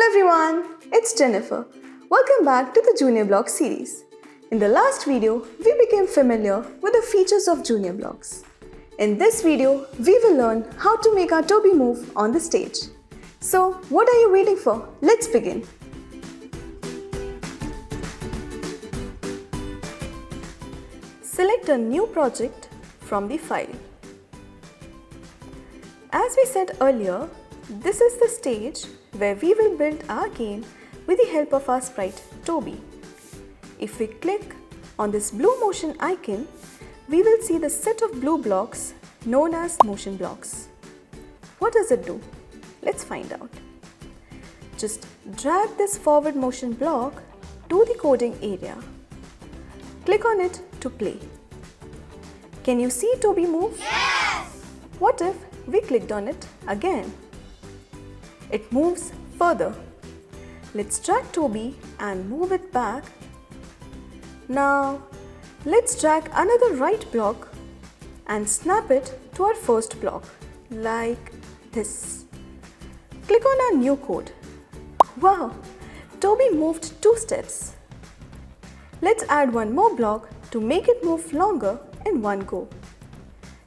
Hello everyone, it's Jennifer. Welcome back to the Junior Blocks series. In the last video, we became familiar with the features of Junior Blocks. In this video, we will learn how to make our Tobi move on the stage. So, what are you waiting for? Let's begin. Select a new project from the file. As we said earlier, this is the stage where we will build our game with the help of our sprite Tobi. If we click on this blue motion icon, we will see the set of blue blocks known as motion blocks. What does it do? Let's find out. Just drag this forward motion block to the coding area. Click on it to play. Can you see Tobi move? Yes! What if we clicked on it again? It moves further. Let's drag Tobi and move it back. Now, let's drag another right block and snap it to our first block, like this. Click on our new code. Wow, Tobi moved 2 steps. Let's add one more block to make it move longer in one go.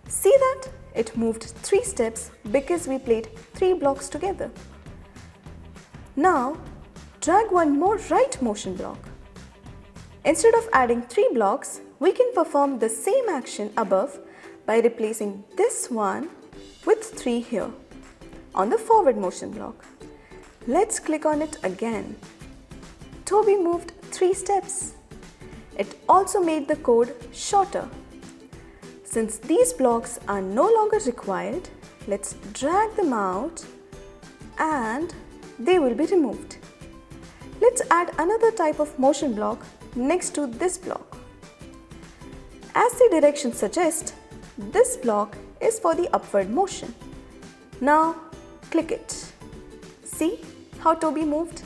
See that? It moved 3 steps because we played 3 blocks together. Now, drag one more right motion block. Instead of adding 3 blocks, we can perform the same action above by replacing this one with 3 here on the forward motion block. Let's click on it again. Tobi moved 3 steps. It also made the code shorter. Since these blocks are no longer required, let's drag them out and they will be removed. Let's add another type of motion block next to this block. As the directions suggest, this block is for the upward motion. Now click it. See how Tobi moved?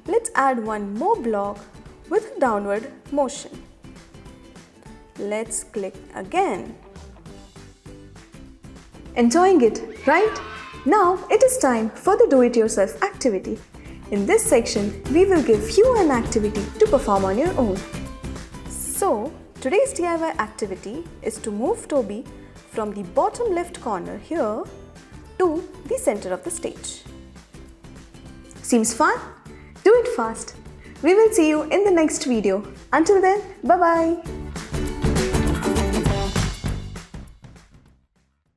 Let's add one more block with downward motion. Let's click again. Enjoying it, right? Now it is time for the do-it-yourself activity. In this section, we will give you an activity to perform on your own. So, today's DIY activity is to move Tobi from the bottom left corner here to the center of the stage. Seems fun? Do it fast. We will see you in the next video. Until then, bye-bye.